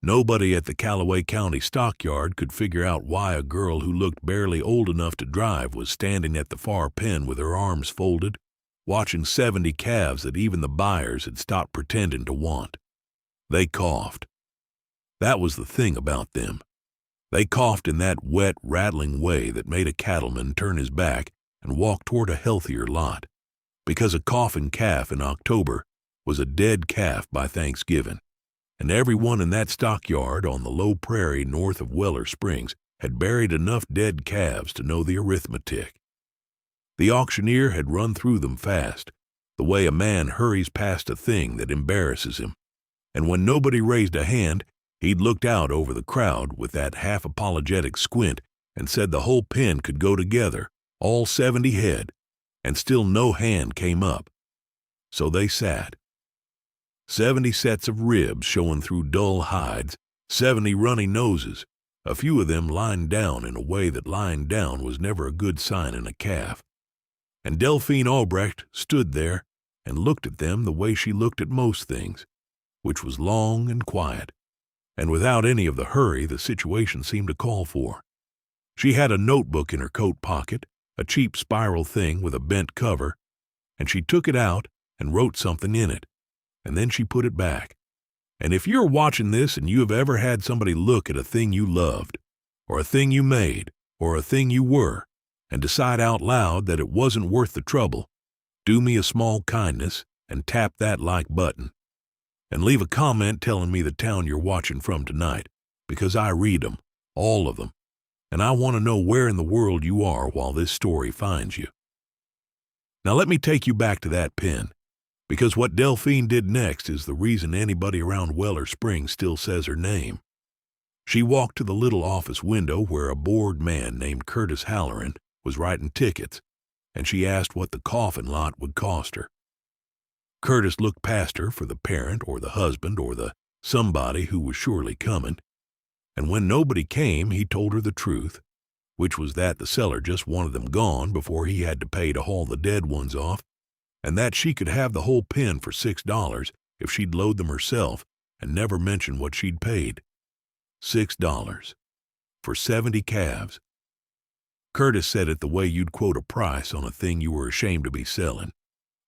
Nobody at the Callaway County stockyard could figure out why a girl who looked barely old enough to drive was standing at the far pen with her arms folded, watching 70 calves that even the buyers had stopped pretending to want. They coughed. That was the thing about them. They coughed in that wet, rattling way that made a cattleman turn his back and walk toward a healthier lot, because a coughing calf in October was a dead calf by Thanksgiving, and everyone in that stockyard on the low prairie north of Weller Springs had buried enough dead calves to know the arithmetic. The auctioneer had run through them fast, the way a man hurries past a thing that embarrasses him, and when nobody raised a hand, he'd looked out over the crowd with that half-apologetic squint and said the whole pen could go together, all 70 head, and still no hand came up. So they sat. 70 sets of ribs showing through dull hides, 70 runny noses, a few of them lying down in a way that lying down was never a good sign in a calf. And Delphine Albrecht stood there and looked at them the way she looked at most things, which was long and quiet, and without any of the hurry the situation seemed to call for. She had a notebook in her coat pocket, a cheap spiral thing with a bent cover, and she took it out and wrote something in it, and then she put it back. And if you're watching this and you have ever had somebody look at a thing you loved, or a thing you made, or a thing you were, and decide out loud that it wasn't worth the trouble, do me a small kindness and tap that like button. And leave a comment telling me the town you're watching from tonight, because I read them, all of them, and I want to know where in the world you are while this story finds you. Now let me take you back to that pen, because what Delphine did next is the reason anybody around Weller Springs still says her name. She walked to the little office window where a bored man named Curtis Halloran was writing tickets, and she asked what the coffin lot would cost her. Curtis looked past her for the parent or the husband or the somebody who was surely coming, and when nobody came he told her the truth, which was that the seller just wanted them gone before he had to pay to haul the dead ones off, and that she could have the whole pen for $6 if she'd load them herself and never mention what she'd paid. $6 for 70 calves. Curtis said it the way you'd quote a price on a thing you were ashamed to be selling,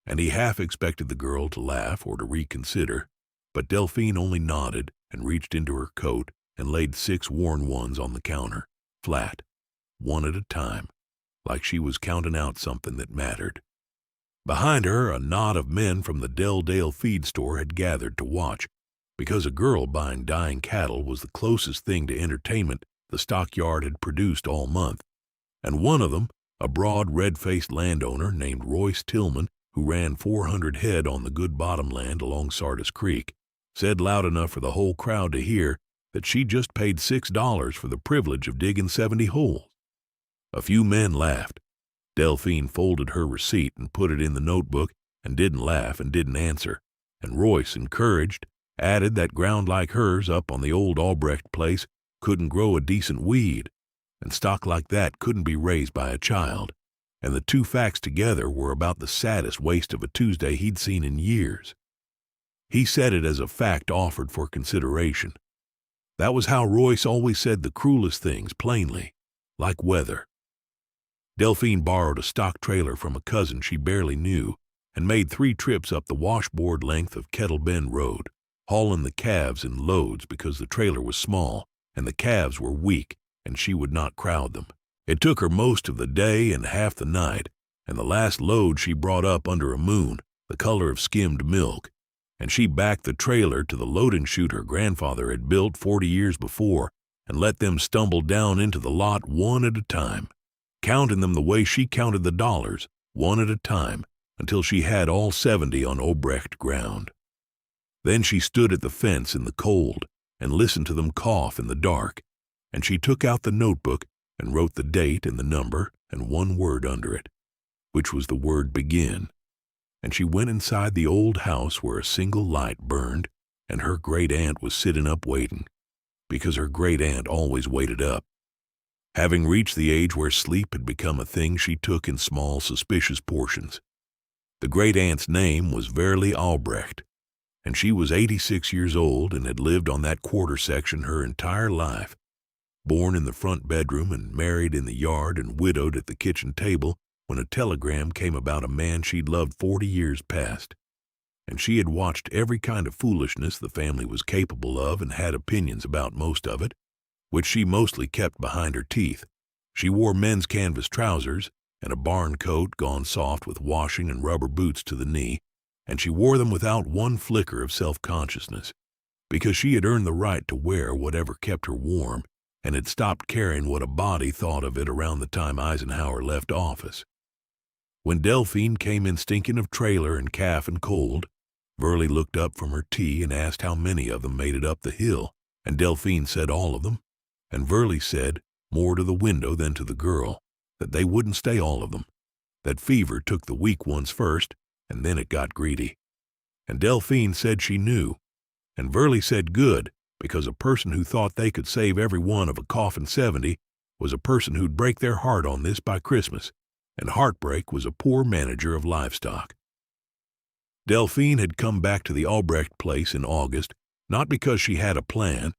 and he half expected the girl to laugh or to reconsider, but Delphine only nodded and reached into her coat and laid 6 worn ones on the counter, flat, one at a time, like she was counting out something that mattered. Behind her, a knot of men from the Dell feed store had gathered to watch, because a girl buying dying cattle was the closest thing to entertainment the stockyard had produced all month, and one of them, a broad, red-faced landowner named Royce Tilman, who ran 400 head on the good bottomland along Sardis Creek, said loud enough for the whole crowd to hear that she just paid $6 for the privilege of digging 70 holes. A few men laughed. Delphine folded her receipt and put it in the notebook and didn't laugh and didn't answer, and Royce, encouraged, added that ground like hers up on the old Albrecht place couldn't grow a decent weed, and stock like that couldn't be raised by a child, and the two facts together were about the saddest waste of a Tuesday he'd seen in years. He said it as a fact offered for consideration. That was how Royce always said the cruelest things plainly, like weather. Delphine borrowed a stock trailer from a cousin she barely knew and made 3 trips up the washboard length of Kettle Bend Road, hauling the calves in loads because the trailer was small and the calves were weak and she would not crowd them. It took her most of the day and half the night, and the last load she brought up under a moon, the color of skimmed milk, and she backed the trailer to the loading chute her grandfather had built 40 years before and let them stumble down into the lot one at a time, counting them the way she counted the dollars, one at a time, until she had all 70 on Albrecht ground. Then she stood at the fence in the cold and listened to them cough in the dark, and she took out the notebook and wrote the date and the number and one word under it, which was the word begin, and she went inside the old house where a single light burned, and her great-aunt was sitting up waiting, because her great-aunt always waited up. Having reached the age where sleep had become a thing she took in small, suspicious portions. The great-aunt's name was Verily Albrecht, and she was 86 years old and had lived on that quarter section her entire life. Born in the front bedroom and married in the yard and widowed at the kitchen table when a telegram came about a man she'd loved 40 years past. And she had watched every kind of foolishness the family was capable of and had opinions about most of it, which she mostly kept behind her teeth. She wore men's canvas trousers and a barn coat gone soft with washing and rubber boots to the knee, and she wore them without one flicker of self-consciousness, because she had earned the right to wear whatever kept her warm and had stopped caring what a body thought of it around the time Eisenhower left office. When Delphine came in stinking of trailer and calf and cold, Verlie looked up from her tea and asked how many of them made it up the hill, and Delphine said all of them, and Verlie said, more to the window than to the girl, that they wouldn't stay all of them, that fever took the weak ones first, and then it got greedy. And Delphine said she knew, and Verlie said good, because a person who thought they could save every one of a coffin 70 was a person who'd break their heart on this by Christmas, and heartbreak was a poor manager of livestock. Delphine had come back to the Alrech place in August, not because she had a plan,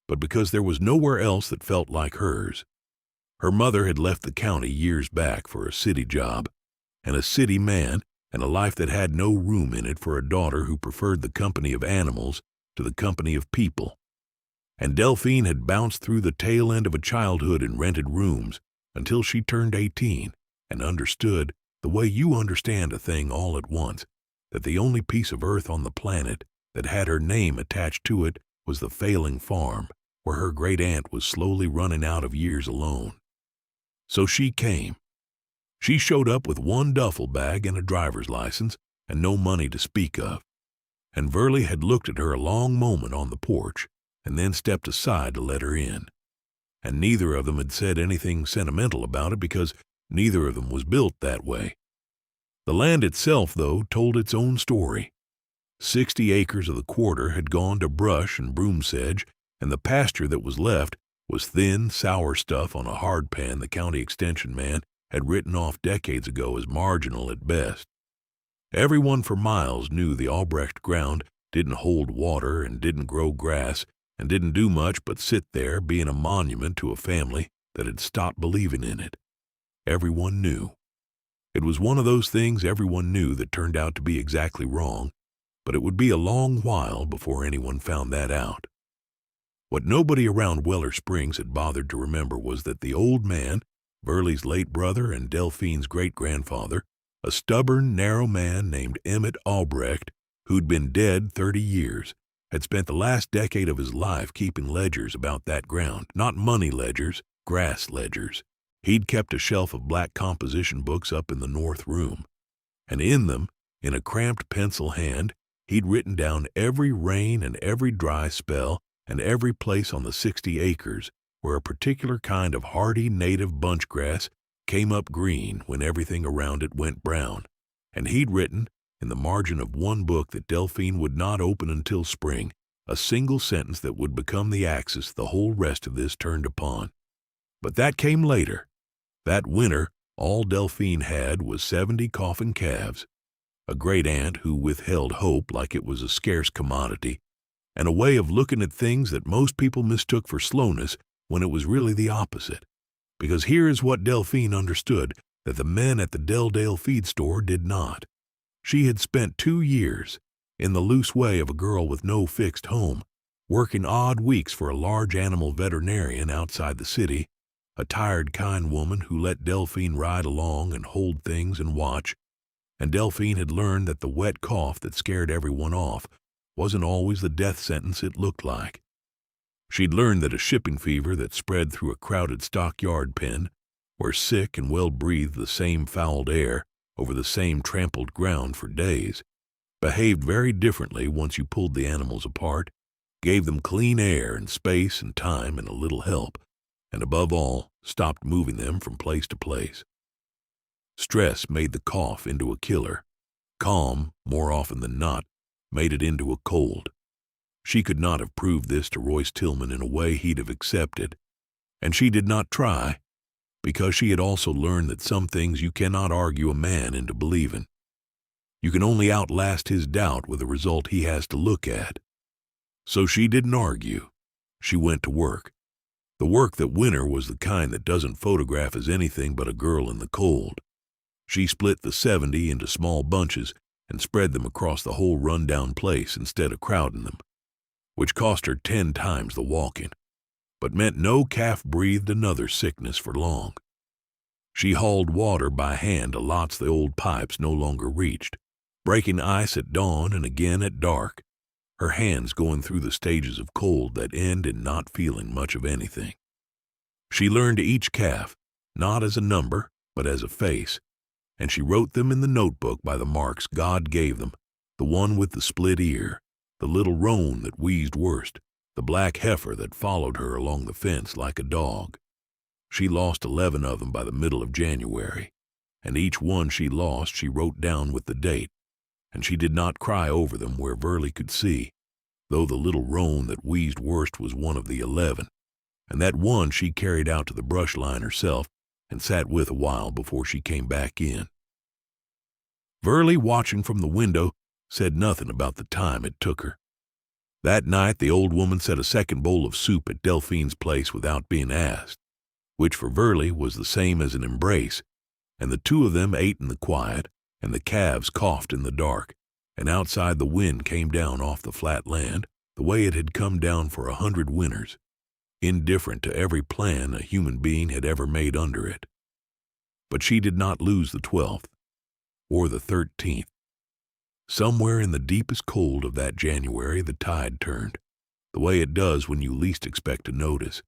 but because there was nowhere else that felt like hers. Her mother had left the county years back for a city job, and a city man, and a life that had no room in it for a daughter who preferred the company of animals to the company of people. And Delphine had bounced through the tail end of a childhood in rented rooms until she turned 18 and understood, the way you understand a thing all at once, that the only piece of earth on the planet that had her name attached to it was the failing farm where her great-aunt was slowly running out of years alone. So she came. She showed up with one duffel bag and a driver's license and no money to speak of. And Verlie had looked at her a long moment on the porch and then stepped aside to let her in. And neither of them had said anything sentimental about it because neither of them was built that way. The land itself, though, told its own story. 60 acres of the quarter had gone to brush and broom sedge, and the pasture that was left was thin, sour stuff on a hard pan the county extension man had written off decades ago as marginal at best. Everyone for miles knew the Alrech ground didn't hold water and didn't grow grass and didn't do much but sit there being a monument to a family that had stopped believing in it. Everyone knew. It was one of those things everyone knew that turned out to be exactly wrong, but it would be a long while before anyone found that out. What nobody around Weller Springs had bothered to remember was that the old man, Verlie's late brother and Delphine's great-grandfather, a stubborn, narrow man named Emmett Alrech, who'd been dead 30 years, had spent the last decade of his life keeping ledgers about that ground, not money ledgers, grass ledgers. He'd kept a shelf of black composition books up in the north room, and in them, in a cramped pencil hand, he'd written down every rain and every dry spell and every place on the 60 acres where a particular kind of hardy native bunch grass came up green when everything around it went brown, and he'd written, in the margin of one book that Delphine would not open until spring, a single sentence that would become the axis the whole rest of this turned upon. But that came later. That winter, all Delphine had was 70 coughing calves, a great-aunt who withheld hope like it was a scarce commodity, and a way of looking at things that most people mistook for slowness when it was really the opposite. Because here is what Delphine understood that the men at the Delldale feed store did not. She had spent 2 years, in the loose way of a girl with no fixed home, working odd weeks for a large animal veterinarian outside the city, a tired, kind woman who let Delphine ride along and hold things and watch, and Delphine had learned that the wet cough that scared everyone off wasn't always the death sentence it looked like. She'd learned that a shipping fever that spread through a crowded stockyard pen, where sick and well breathed the same fouled air over the same trampled ground for days, behaved very differently once you pulled the animals apart, gave them clean air and space and time and a little help, and above all, stopped moving them from place to place. Stress made the cough into a killer. Calm, more often than not, made it into a cold. She could not have proved this to Royce Tilman in a way he'd have accepted, and she did not try, because she had also learned that some things you cannot argue a man into believing. You can only outlast his doubt with a result he has to look at. So she didn't argue. She went to work. The work that Winter was the kind that doesn't photograph as anything but a girl in the cold. She split the 70 into small bunches and spread them across the whole run-down place instead of crowding them, which cost her 10 times the walking, but meant no calf breathed another sickness for long. She hauled water by hand to lots the old pipes no longer reached, breaking ice at dawn and again at dark, her hands going through the stages of cold that end in not feeling much of anything. She learned each calf, not as a number, but as a face, and she wrote them in the notebook by the marks God gave them, the one with the split ear, the little roan that wheezed worst, the black heifer that followed her along the fence like a dog. She lost 11 of them by the middle of January, and each one she lost she wrote down with the date, and she did not cry over them where Verley could see, though the little roan that wheezed worst was one of the 11, and that one she carried out to the brush line herself and sat with a while before she came back in. Verley, watching from the window, said nothing about the time it took her. That night the old woman set a second bowl of soup at Delphine's place without being asked, which for Verley was the same as an embrace, and the two of them ate in the quiet, and the calves coughed in the dark, and outside the wind came down off the flat land the way it had come down for 100 winters, indifferent to every plan a human being had ever made under it. But she did not lose the 12th, or the 13th. Somewhere in the deepest cold of that January the tide turned, the way it does when you least expect to notice,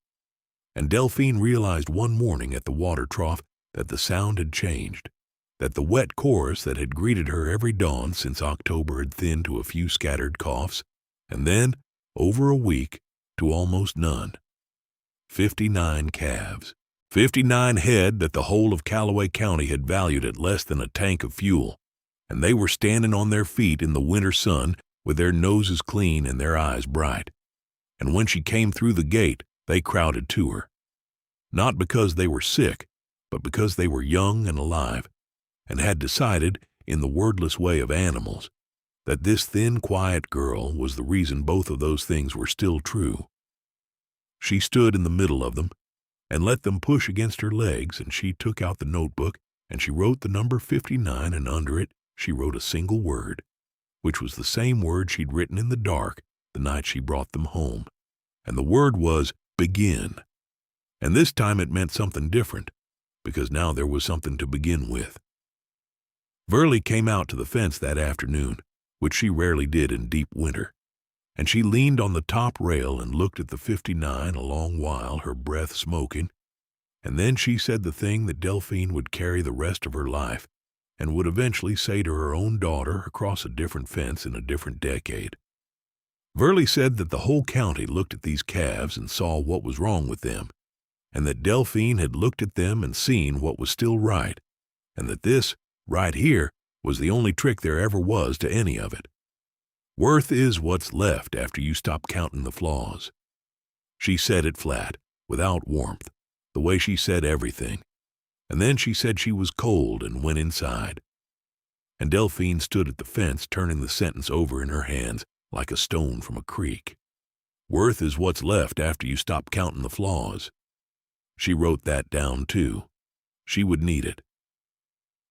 and Delphine realized one morning at the water trough that the sound had changed, that the wet chorus that had greeted her every dawn since October had thinned to a few scattered coughs, and then, over a week, to almost none. 59 calves. 59 head that the whole of Callaway County had valued at less than a tank of fuel, and they were standing on their feet in the winter sun with their noses clean and their eyes bright. And when she came through the gate, they crowded to her. Not because they were sick, but because they were young and alive, and had decided, in the wordless way of animals, that this thin, quiet girl was the reason both of those things were still true. She stood in the middle of them, and let them push against her legs, and she took out the notebook, and she wrote the number 59, and under it she wrote a single word, which was the same word she'd written in the dark the night she brought them home, and the word was begin. And this time it meant something different, because now there was something to begin with. Verley came out to the fence that afternoon, which she rarely did in deep winter, and she leaned on the top rail and looked at the 59 a long while, her breath smoking, and then she said the thing that Delphine would carry the rest of her life and would eventually say to her own daughter across a different fence in a different decade. Verley said that the whole county looked at these calves and saw what was wrong with them, and that Delphine had looked at them and seen what was still right, and that this, right here, was the only trick there ever was to any of it. Worth is what's left after you stop counting the flaws. She said it flat, without warmth, the way she said everything, and then she said she was cold and went inside. And Delphine stood at the fence turning the sentence over in her hands like a stone from a creek. Worth is what's left after you stop counting the flaws. She wrote that down too. She would need it.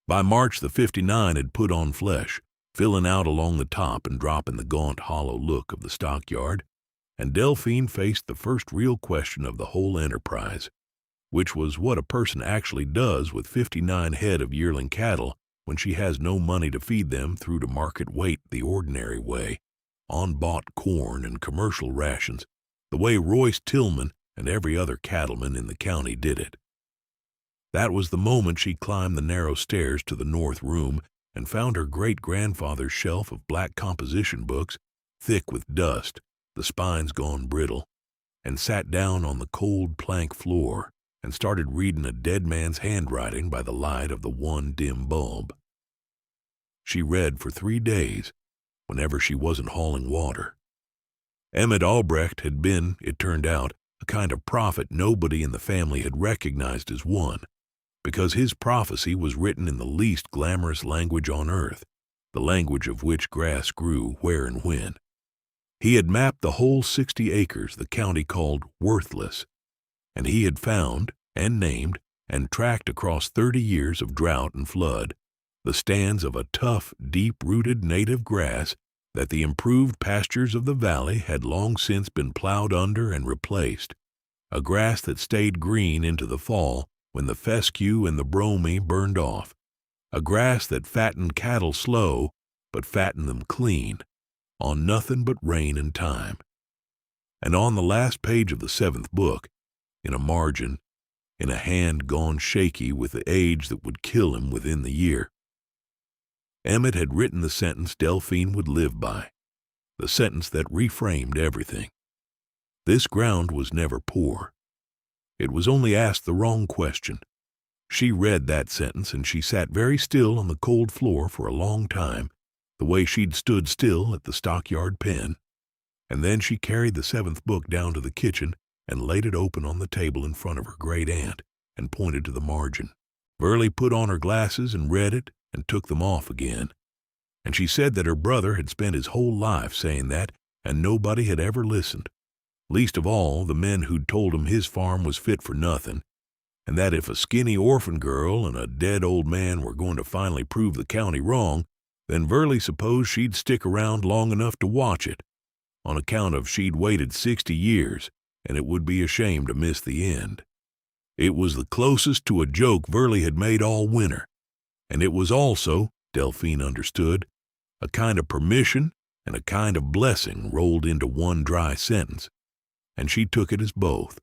By March the 59 had put on flesh, filling out along the top and dropping the gaunt, hollow look of the stockyard, and Delphine faced the first real question of the whole enterprise, which was what a person actually does with 59 head of yearling cattle when she has no money to feed them through to market weight the ordinary way, on bought corn and commercial rations, the way Royce Tilman and every other cattleman in the county did it. That was the moment she climbed the narrow stairs to the north room and found her great-grandfather's shelf of black composition books, thick with dust, the spines gone brittle, and sat down on the cold plank floor and started reading a dead man's handwriting by the light of the one dim bulb. She read for 3 days, whenever she wasn't hauling water. Emmett Alrech had been, it turned out, a kind of prophet nobody in the family had recognized as one, because his prophecy was written in the least glamorous language on earth, the language of which grass grew where and when. He had mapped the whole 60 acres the county called worthless, and he had found and named and tracked across 30 years of drought and flood the stands of a tough, deep-rooted native grass that the improved pastures of the valley had long since been plowed under and replaced, a grass that stayed green into the fall when the fescue and the bromine burned off, a grass that fattened cattle slow but fattened them clean, on nothing but rain and time. And on the last page of the 7th book, in a margin, in a hand gone shaky with the age that would kill him within the year, Emmett had written the sentence Delphine would live by, the sentence that reframed everything. This ground was never poor. It was only asked the wrong question. She read that sentence, and she sat very still on the cold floor for a long time, the way she'd stood still at the stockyard pen, and then she carried the 7th book down to the kitchen and laid it open on the table in front of her great aunt and pointed to the margin. Burley put on her glasses and read it and took them off again, and she said that her brother had spent his whole life saying that, and nobody had ever listened, least of all the men who'd told him his farm was fit for nothing, and that if a skinny orphan girl and a dead old man were going to finally prove the county wrong, then Burley supposed she'd stick around long enough to watch it, on account of she'd waited 60 years, and it would be a shame to miss the end. It was the closest to a joke Burley had made all winter, and it was also, Delphine understood, a kind of permission and a kind of blessing rolled into one dry sentence, and she took it as both.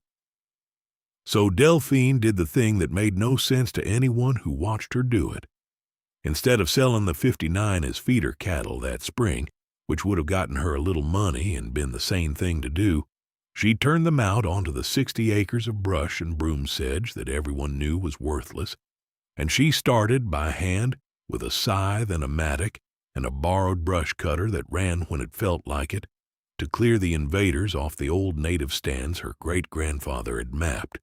So Delphine did the thing that made no sense to anyone who watched her do it. Instead of selling the 59 as feeder cattle that spring, which would have gotten her a little money and been the sane thing to do, she turned them out onto the 60 acres of brush and broom sedge that everyone knew was worthless, and she started by hand with a scythe and a mattock and a borrowed brush cutter that ran when it felt like it, to clear the invaders off the old native stands her great-grandfather had mapped,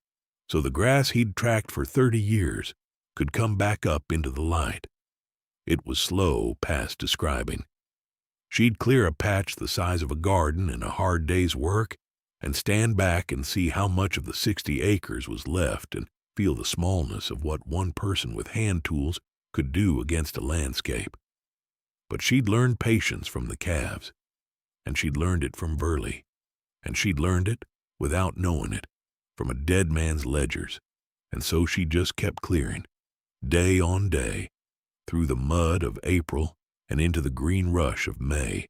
so the grass he'd tracked for 30 years could come back up into the light. It was slow past describing. She'd clear a patch the size of a garden in a hard day's work and stand back and see how much of the 60 acres was left and feel the smallness of what one person with hand tools could do against a landscape. But she'd learned patience from the Calves, and she'd learned it from Burley, and she'd learned it, without knowing it, from a dead man's ledgers, and so she just kept clearing, day on day, through the mud of April and into the green rush of May,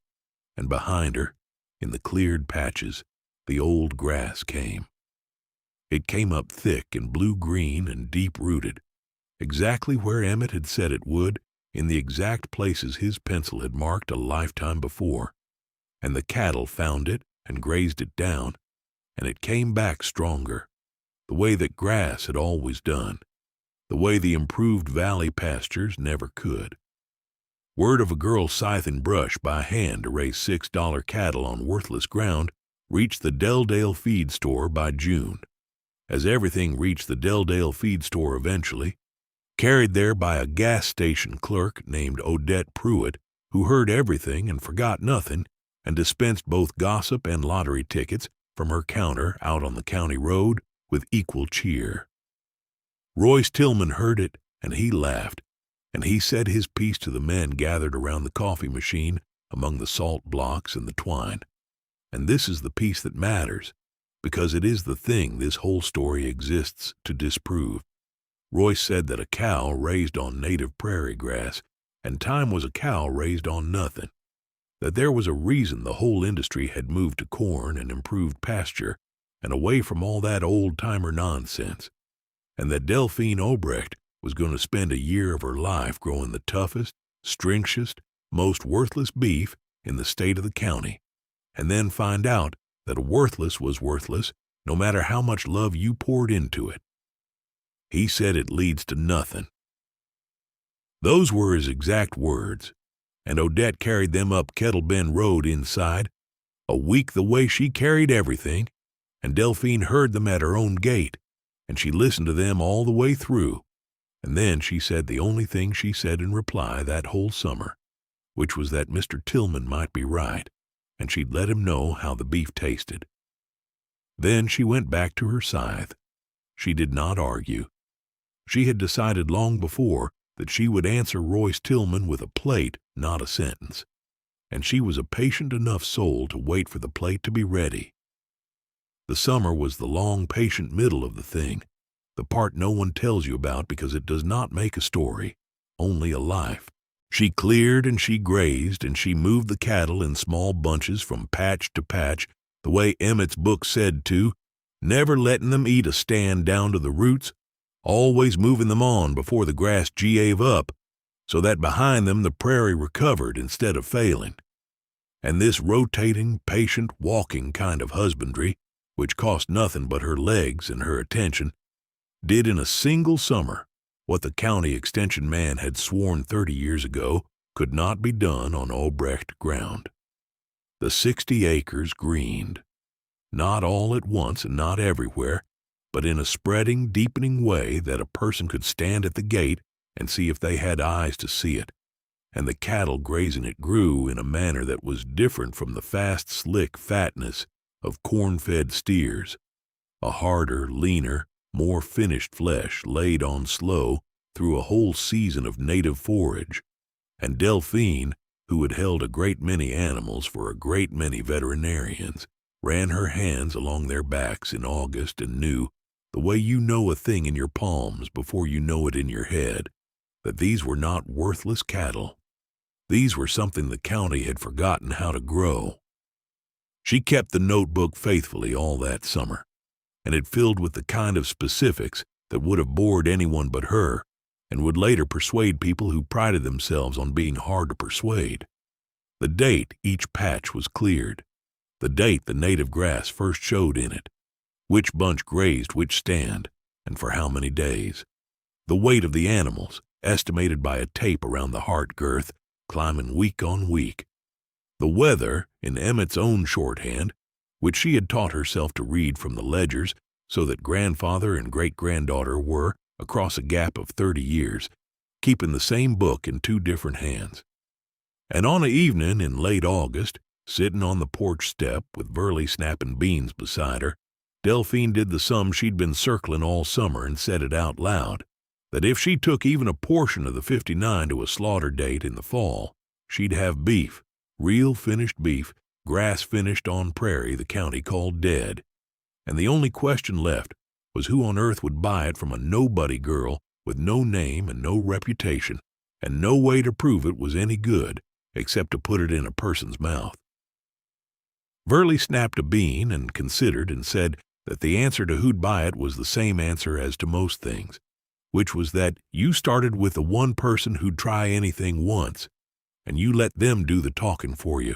and behind her, in the cleared patches, the old grass came. It came up thick and blue-green and deep-rooted, exactly where Emmett had said it would, in the exact places his pencil had marked a lifetime before, and the cattle found it and grazed it down, and it came back stronger, the way that grass had always done, the way the improved valley pastures never could. Word of a girl scything brush by hand to raise $6 cattle on worthless ground reached the Delldale feed store by June, as everything reached the Delldale feed store eventually, carried there by a gas station clerk named Odette Pruitt, who heard everything and forgot nothing, and dispensed both gossip and lottery tickets from her counter out on the county road with equal cheer. Royce Tilman heard it, and he laughed, and he said his piece to the men gathered around the coffee machine among the salt blocks and the twine. And this is the piece that matters, because it is the thing this whole story exists to disprove. Royce said that a cow raised on native prairie grass, and time was a cow raised on nothing, that there was a reason the whole industry had moved to corn and improved pasture and away from all that old-timer nonsense, and that Delphine Obrecht was going to spend a year of her life growing the toughest, stringiest, most worthless beef in the state of the county, and then find out that a worthless was worthless no matter how much love you poured into it. He said it leads to nothing. Those were his exact words, and Odette carried them up Kettle Bend Road inside, a week the way she carried everything, and Delphine heard them at her own gate, and she listened to them all the way through, and then she said the only thing she said in reply that whole summer, which was that Mr. Tilman might be right, and she'd let him know how the beef tasted. Then she went back to her scythe. She did not argue. She had decided long before that she would answer Royce Tilman with a plate, not a sentence, and she was a patient enough soul to wait for the plate to be ready. The summer was the long, patient middle of the thing, the part no one tells you about because it does not make a story, only a life. She cleared and she grazed and she moved the cattle in small bunches from patch to patch, the way Emmett's book said to, never letting them eat a stand down to the roots, always moving them on before the grass gave up, so that behind them the prairie recovered instead of failing. And this rotating, patient, walking kind of husbandry, which cost nothing but her legs and her attention, did in a single summer what the county extension man had sworn 30 years ago could not be done on Alrech ground. The 60 acres greened, not all at once and not everywhere, but in a spreading, deepening way that a person could stand at the gate and see if they had eyes to see it, and the cattle grazing it grew in a manner that was different from the fast, slick fatness of corn-fed steers, a harder, leaner, more finished flesh laid on slow through a whole season of native forage, and Delphine, who had held a great many animals for a great many veterinarians, ran her hands along their backs in August and knew, the way you know a thing in your palms before you know it in your head, that these were not worthless cattle. These were something the county had forgotten how to grow. She kept the notebook faithfully all that summer, and it filled with the kind of specifics that would have bored anyone but her and would later persuade people who prided themselves on being hard to persuade. The date each patch was cleared, the date the native grass first showed in it, which bunch grazed which stand, and for how many days, the weight of the animals, estimated by a tape around the heart girth, climbing week on week, the weather in Emmett's own shorthand, which she had taught herself to read from the ledgers so that grandfather and great-granddaughter were, across a gap of 30 years, keeping the same book in two different hands. And on an evening in late August, sitting on the porch step with Burley snapping beans beside her, Delphine did the sum she'd been circling all summer and said it out loud, that if she took even a portion of the 59 to a slaughter date in the fall, she'd have beef, real finished beef, grass finished on prairie the county called dead, and the only question left was who on earth would buy it from a nobody girl with no name and no reputation, and no way to prove it was any good except to put it in a person's mouth. Burley snapped a bean and considered and said that the answer to who'd buy it was the same answer as to most things, which was that you started with the one person who'd try anything once, and you let them do the talking for you,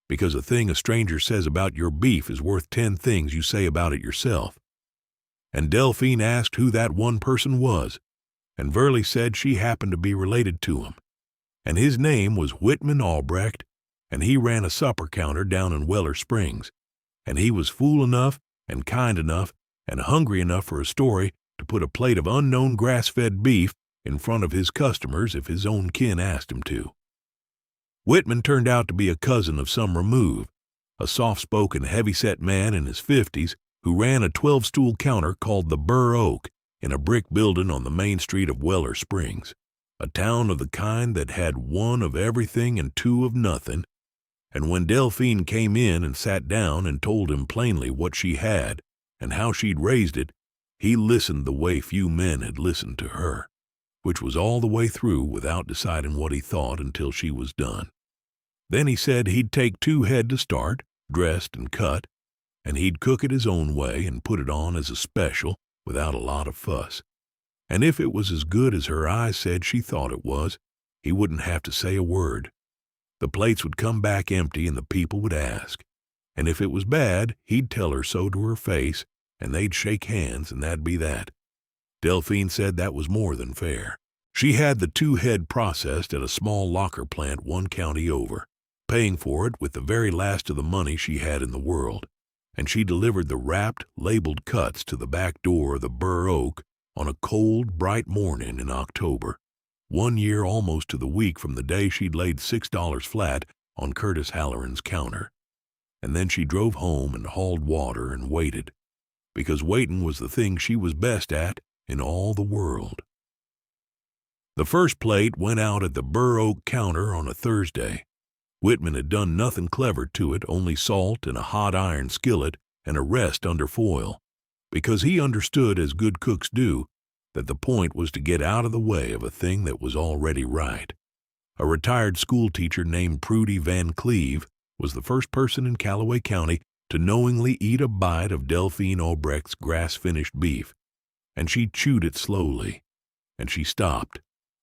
because a thing a stranger says about your beef is worth 10 things you say about it yourself. And Delphine asked who that one person was, and Burley said she happened to be related to him, and his name was Whitman Albrecht, and he ran a supper counter down in Weller Springs, and he was fool enough and kind enough and hungry enough for a story to put a plate of unknown grass-fed beef in front of his customers if his own kin asked him to. Whitman turned out to be a cousin of some remove, a soft-spoken, heavy-set man in his 50s who ran a 12-stool counter called the Burr Oak in a brick building on the main street of Weller Springs, a town of the kind that had one of everything and two of nothing. And when Delphine came in and sat down and told him plainly what she had and how she'd raised it, he listened the way few men had listened to her, which was all the way through without deciding what he thought until she was done. Then he said he'd take 2 head to start, dressed and cut, and he'd cook it his own way and put it on as a special without a lot of fuss. And if it was as good as her eyes said she thought it was, he wouldn't have to say a word. The plates would come back empty and the people would ask. And if it was bad, he'd tell her so to her face, and they'd shake hands and that'd be that. Delphine said that was more than fair. She had the 2 head processed at a small locker plant 1 county over, paying for it with the very last of the money she had in the world, and she delivered the wrapped, labeled cuts to the back door of the Burr Oak on a cold, bright morning in October, 1 year almost to the week from the day she'd laid $6 flat on Curtis Halloran's counter. And then she drove home and hauled water and waited, because waiting was the thing she was best at in all the world. The first plate went out at the Burr Oak counter on a Thursday. Whitman had done nothing clever to it, only salt and a hot iron skillet and a rest under foil, because he understood, as good cooks do, that the point was to get out of the way of a thing that was already right. A retired schoolteacher named Prudy Van Cleve was the first person in Callaway County to knowingly eat a bite of Delphine Obrecht's grass-finished beef, and she chewed it slowly, and she stopped,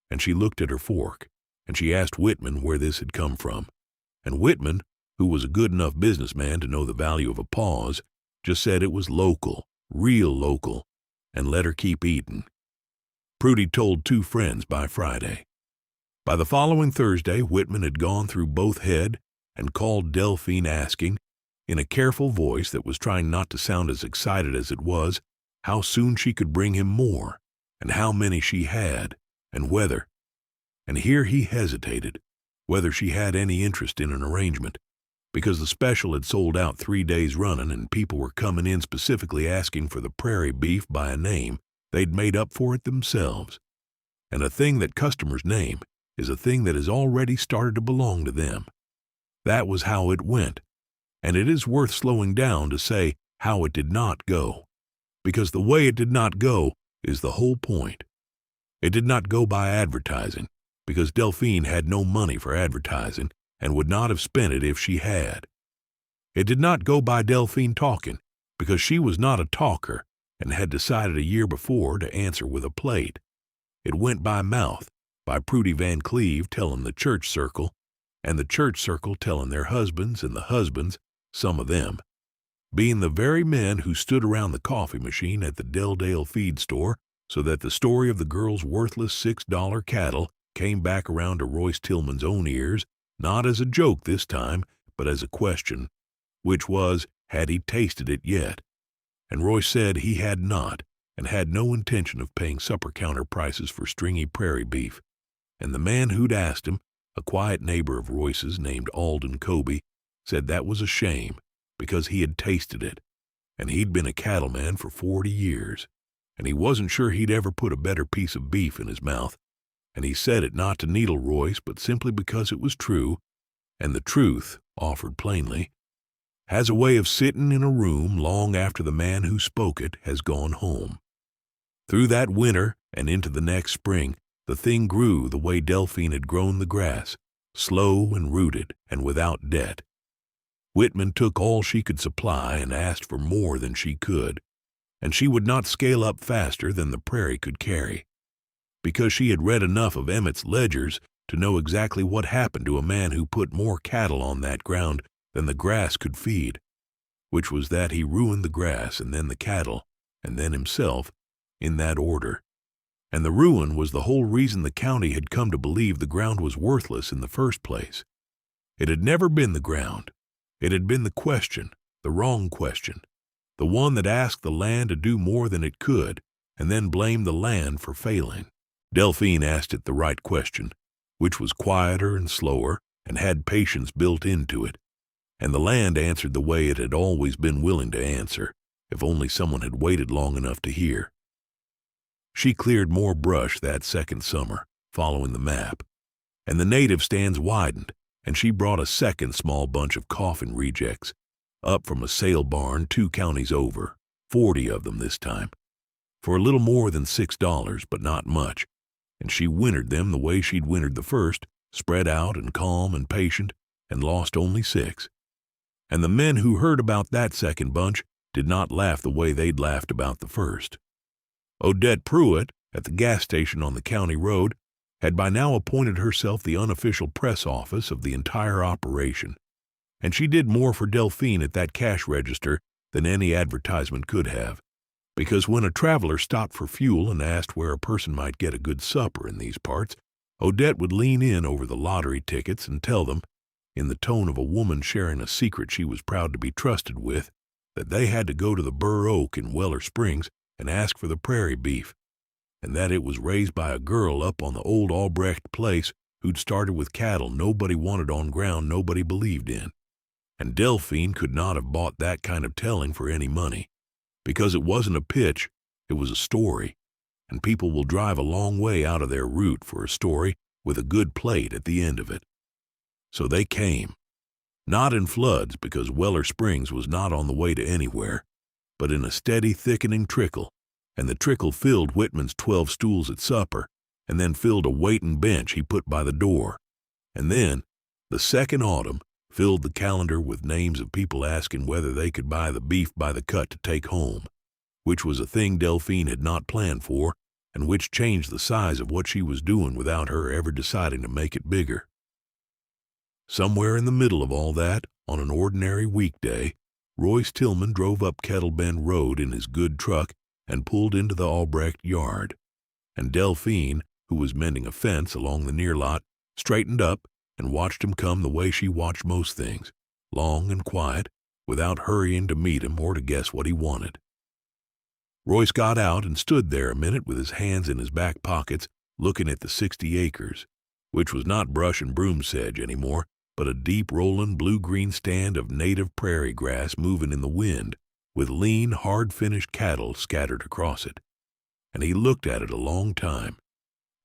and she looked at her fork, and she asked Whitman where this had come from. And Whitman, who was a good enough businessman to know the value of a pause, just said it was local, real local, and let her keep eating. Prudy told 2 friends by Friday. By the following Thursday, Whitman had gone through both head and called Delphine, asking, in a careful voice that was trying not to sound as excited as it was, how soon she could bring him more, and how many she had, and whether, and here he hesitated, whether she had any interest in an arrangement, because the special had sold out 3 days running and people were coming in specifically asking for the prairie beef by a name they'd made up for it themselves. And a thing that customers name is a thing that has already started to belong to them. That was how it went, and it is worth slowing down to say how it did not go, because the way it did not go is the whole point. It did not go by advertising, because Delphine had no money for advertising and would not have spent it if she had. It did not go by Delphine talking, because she was not a talker and had decided a year before to answer with a plate. It went by mouth, by Prudy Van Cleve telling the church circle, and the church circle telling their husbands, and the husbands, some of them, being the very men who stood around the coffee machine at the Delldale feed store, so that the story of the girl's worthless $6 cattle came back around to Royce Tilman's own ears, not as a joke this time, but as a question, which was, had he tasted it yet? And Royce said he had not, and had no intention of paying supper counter prices for stringy prairie beef. And the man who'd asked him, a quiet neighbor of Royce's named Alden Colby, said that was a shame, because he had tasted it, and he'd been a cattleman for 40 years, and he wasn't sure he'd ever put a better piece of beef in his mouth, and he said it not to needle Royce, but simply because it was true, and the truth, offered plainly, has a way of sitting in a room long after the man who spoke it has gone home. Through that winter and into the next spring, the thing grew the way Delphine had grown the grass, slow and rooted and without debt. Whitman took all she could supply and asked for more than she could, and she would not scale up faster than the prairie could carry, because she had read enough of Emmett's ledgers to know exactly what happened to a man who put more cattle on that ground than the grass could feed, which was that he ruined the grass and then the cattle, and then himself, in that order. And the ruin was the whole reason the county had come to believe the ground was worthless in the first place. It had never been the ground. It had been the question, the wrong question, the one that asked the land to do more than it could, and then blamed the land for failing. Delphine asked it the right question, which was quieter and slower and had patience built into it, and the land answered the way it had always been willing to answer, if only someone had waited long enough to hear. She cleared more brush that second summer, following the map, and the native stands widened, and she brought a second small bunch of coffin rejects, up from a sale barn 2 counties over, 40 of them this time, for a little more than $6, but not much, and she wintered them the way she'd wintered the first, spread out and calm and patient, and lost only 6. And the men who heard about that second bunch did not laugh the way they'd laughed about the first. Odette Pruitt, at the gas station on the county road, had by now appointed herself the unofficial press office of the entire operation, and she did more for Delphine at that cash register than any advertisement could have, because when a traveler stopped for fuel and asked where a person might get a good supper in these parts, Odette would lean in over the lottery tickets and tell them, in the tone of a woman sharing a secret she was proud to be trusted with, that they had to go to the Burr Oak in Weller Springs and ask for the prairie beef, and that it was raised by a girl up on the old Alrech place who'd started with cattle nobody wanted on ground nobody believed in. And Delphine could not have bought that kind of telling for any money, because it wasn't a pitch, it was a story, and people will drive a long way out of their route for a story with a good plate at the end of it. So they came, not in floods because Weller Springs was not on the way to anywhere, but in a steady thickening trickle, and the trickle filled Whitman's 12 stools at supper, and then filled a waiting bench he put by the door, and then, the second autumn, filled the calendar with names of people asking whether they could buy the beef by the cut to take home, which was a thing Delphine had not planned for, and which changed the size of what she was doing without her ever deciding to make it bigger. Somewhere in the middle of all that, on an ordinary weekday, Royce Tilman drove up Kettlebend Road in his good truck and pulled into the Alrech yard, and Delphine, who was mending a fence along the near lot, straightened up and watched him come the way she watched most things, long and quiet, without hurrying to meet him or to guess what he wanted. Royce got out and stood there a minute with his hands in his back pockets, looking at the 60 acres, which was not brush and broom sedge anymore, but a deep rolling blue-green stand of native prairie grass moving in the wind, with lean, hard-finished cattle scattered across it. And he looked at it a long time,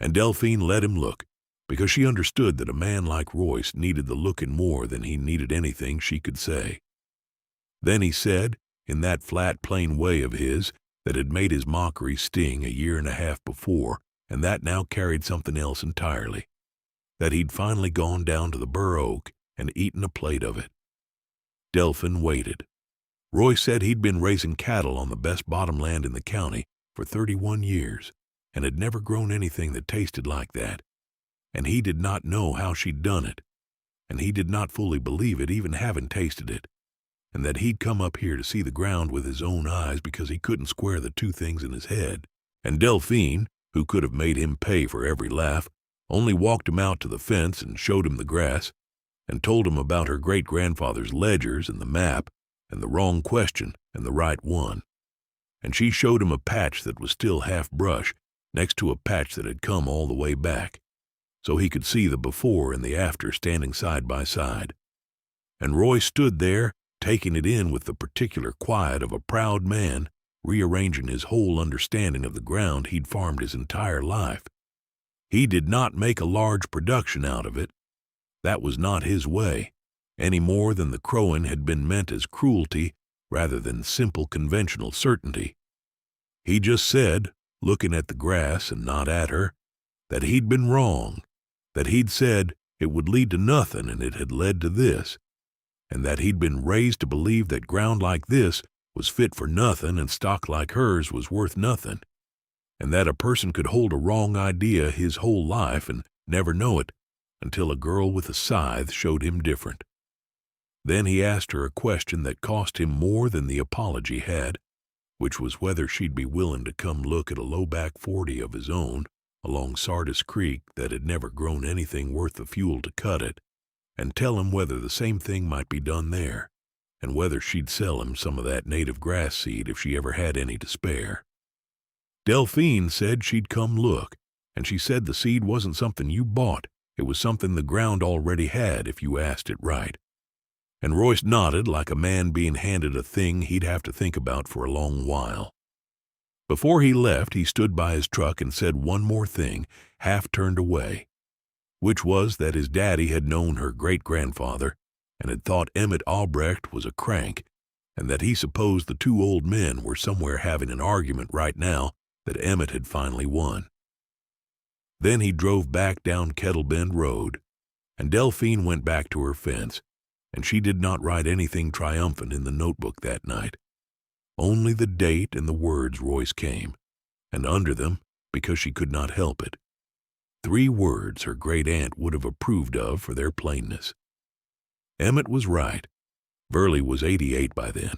and Delphine let him look, because she understood that a man like Royce needed the looking more than he needed anything she could say. Then he said, in that flat, plain way of his that had made his mockery sting a year and a half before, and that now carried something else entirely, that he'd finally gone down to the Bur Oak and eaten a plate of it. Delphine waited. Royce said he'd been raising cattle on the best bottomland in the county for 31 years, and had never grown anything that tasted like that. And he did not know how she'd done it, and he did not fully believe it even having tasted it, and that he'd come up here to see the ground with his own eyes because he couldn't square the two things in his head. And Delphine, who could have made him pay for every laugh, only walked him out to the fence and showed him the grass, and told him about her great-grandfather's ledgers and the map, and the wrong question and the right one. And she showed him a patch that was still half brush next to a patch that had come all the way back, so he could see the before and the after standing side by side. And Roy stood there, taking it in with the particular quiet of a proud man, rearranging his whole understanding of the ground he'd farmed his entire life. He did not make a large production out of it. That was not his way, any more than the crowing had been meant as cruelty rather than simple conventional certainty. He just said, looking at the grass and not at her, that he'd been wrong, that he'd said it would lead to nothing and it had led to this, and that he'd been raised to believe that ground like this was fit for nothing and stock like hers was worth nothing, and that a person could hold a wrong idea his whole life and never know it until a girl with a scythe showed him different. Then he asked her a question that cost him more than the apology had, which was whether she'd be willing to come look at a low-back 40 of his own along Sardis Creek that had never grown anything worth the fuel to cut it, and tell him whether the same thing might be done there, and whether she'd sell him some of that native grass seed if she ever had any to spare. Delphine said she'd come look, and she said the seed wasn't something you bought, it was something the ground already had if you asked it right. And Royce nodded like a man being handed a thing he'd have to think about for a long while. Before he left, he stood by his truck and said one more thing, half turned away, which was that his daddy had known her great-grandfather and had thought Emmett Albrecht was a crank, and that he supposed the two old men were somewhere having an argument right now that Emmett had finally won. Then he drove back down Kettlebend Road, and Delphine went back to her fence, and she did not write anything triumphant in the notebook that night. Only the date and the words Royce came, and under them, because she could not help it, 3 words her great-aunt would have approved of for their plainness. Emmett was right. Burley was 88 by then,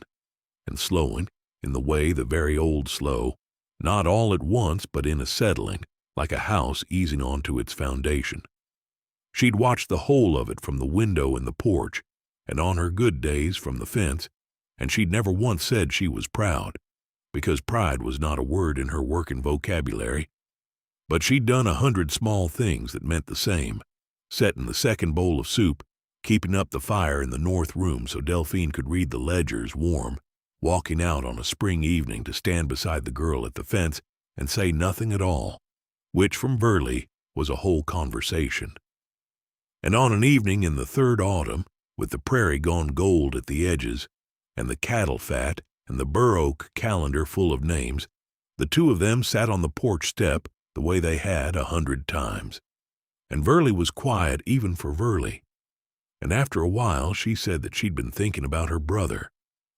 and slowing, in the way the very old slow, not all at once but in a settling, like a house easing onto its foundation. She'd watched the whole of it from the window in the porch, and on her good days from the fence, and she'd never once said she was proud, because pride was not a word in her working vocabulary, But she'd done 100 small things that meant the same. Setting the second bowl of soup, keeping up the fire in the north room so Delphine could read the ledgers warm, walking out on a spring evening to stand beside the girl at the fence and say nothing at all, which from Burley was a whole conversation. And on an evening in the third autumn, with the prairie gone gold at the edges, and the cattle fat, and the bur oak calendar full of names, the two of them sat on the porch step the way they had 100 times. And Burley was quiet even for Burley. And after a while she said that she'd been thinking about her brother,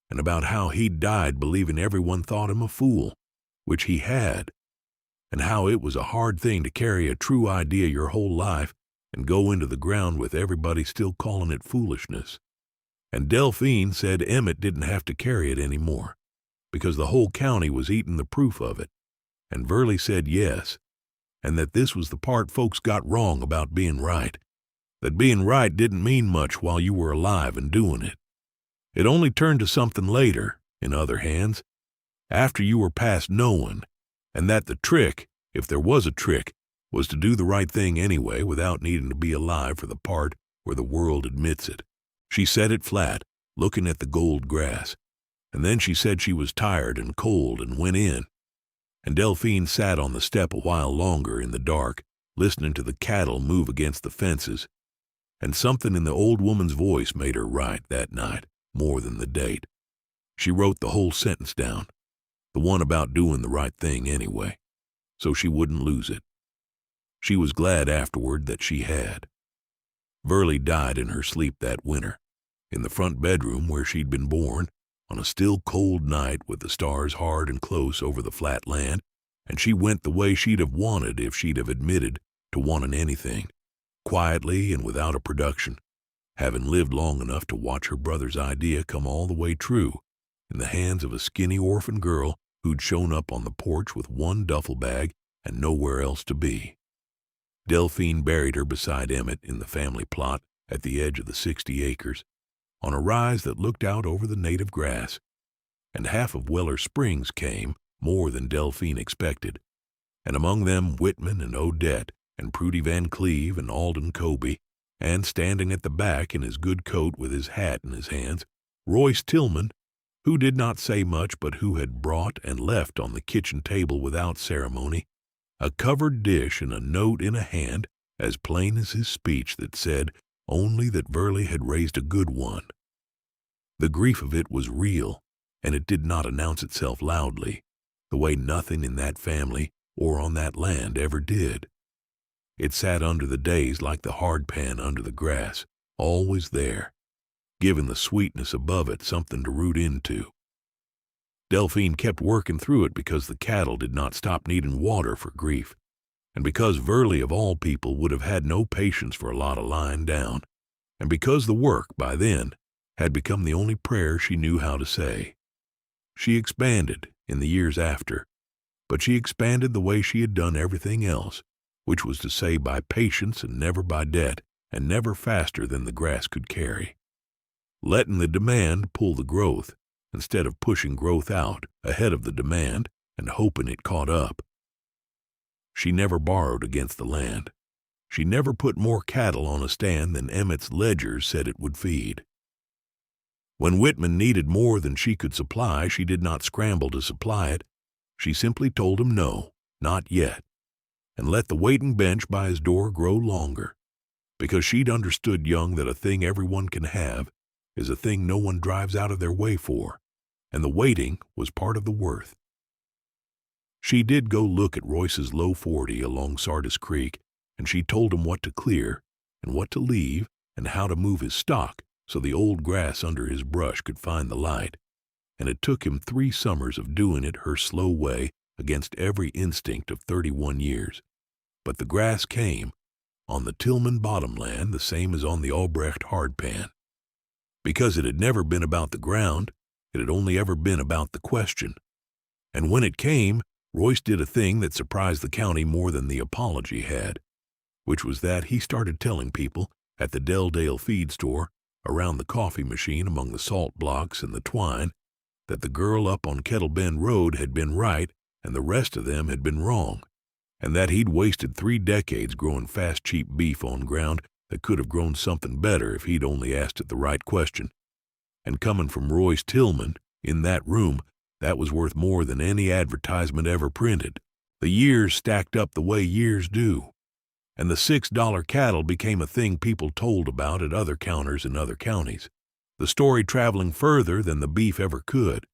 and about how he'd died believing everyone thought him a fool, which he had, and how it was a hard thing to carry a true idea your whole life and go into the ground with everybody still calling it foolishness. And Delphine said Emmett didn't have to carry it any more, because the whole county was eating the proof of it. And Burley said yes, and that this was the part folks got wrong about being right, that being right didn't mean much while you were alive and doing it. It only turned to something later, in other hands, after you were past knowing, and that the trick, if there was a trick, was to do the right thing anyway without needing to be alive for the part where the world admits it. She said it flat, looking at the gold grass, and then she said she was tired and cold and went in. And Delphine sat on the step a while longer in the dark, listening to the cattle move against the fences, and something in the old woman's voice made her write that night more than the date. She wrote the whole sentence down, the one about doing the right thing anyway, so she wouldn't lose it. She was glad afterward that she had. Burley died in her sleep that winter, in the front bedroom where she'd been born, on a still cold night with the stars hard and close over the flat land, and she went the way she'd have wanted if she'd have admitted to wanting anything, quietly and without a production, having lived long enough to watch her brother's idea come all the way true, in the hands of a skinny orphan girl who'd shown up on the porch with one duffel bag and nowhere else to be. Delphine buried her beside Emmett in the family plot at the edge of the 60 acres, on a rise that looked out over the native grass, and half of Weller Springs came, more than Delphine expected, and among them Whitman and Odette and Prudy Van Cleve and Alden Colby, and standing at the back in his good coat with his hat in his hands, Royce Tilman, who did not say much but who had brought and left on the kitchen table without ceremony a covered dish and a note in a hand as plain as his speech that said only that Burley had raised a good one. The grief of it was real, and it did not announce itself loudly, the way nothing in that family or on that land ever did. It sat under the days like the hard pan under the grass, always there, giving the sweetness above it something to root into. Delphine kept working through it because the cattle did not stop needing water for grief, and because Burley of all people would have had no patience for a lot of lying down, and because the work, by then, had become the only prayer she knew how to say. She expanded in the years after, but she expanded the way she had done everything else, which was to say by patience and never by debt, and never faster than the grass could carry, letting the demand pull the growth, instead of pushing growth out ahead of the demand and hoping it caught up. She never borrowed against the land. She never put more cattle on a stand than Emmett's ledgers said it would feed. When Whitman needed more than she could supply, she did not scramble to supply it. She simply told him no, not yet, and let the waiting bench by his door grow longer, because she'd understood young that a thing everyone can have is a thing no one drives out of their way for, and the waiting was part of the worth. She did go look at Royce's low 40 along Sardis Creek, and she told him what to clear and what to leave and how to move his stock so the old grass under his brush could find the light, and it took him 3 summers of doing it her slow way against every instinct of 31 years. But the grass came, on the Tilman bottomland the same as on the Alrech hardpan. Because it had never been about the ground, it had only ever been about the question. And when it came, Royce did a thing that surprised the county more than the apology had, which was that he started telling people at the Delldale feed store, around the coffee machine among the salt blocks and the twine, that the girl up on Kettle Bend Road had been right and the rest of them had been wrong, and that he'd wasted 3 decades growing fast, cheap beef on ground that could have grown something better if he'd only asked it the right question. And coming from Royce Tilman, in that room, that was worth more than any advertisement ever printed. The years stacked up the way years do, and the $6 cattle became a thing people told about at other counters in other counties, the story traveling further than the beef ever could.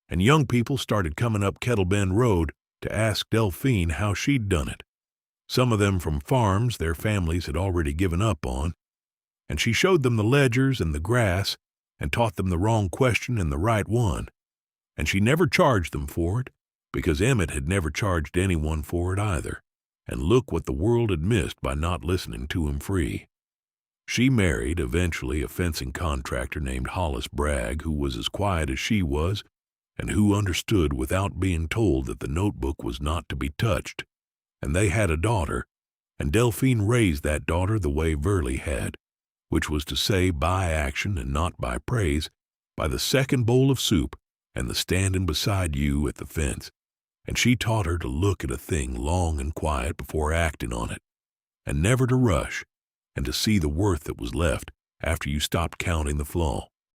And young people started coming up Kettle Bend Road to ask Delphine how she'd done it. Some of them from farms their families had already given up on, and she showed them the ledgers and the grass and taught them the wrong question and the right one. And she never charged them for it, because Emmett had never charged anyone for it either. And look what the world had missed by not listening to him free. She married, eventually, a fencing contractor named Hollis Bragg, who was as quiet as she was, and who understood without being told that the notebook was not to be touched. And they had a daughter, and Delphine raised that daughter the way Verley had, which was to say by action and not by praise, by the second bowl of soup and the standing beside you at the fence. And she taught her to look at a thing long and quiet before acting on it, and never to rush, and to see the worth that was left after you stopped counting the flaw.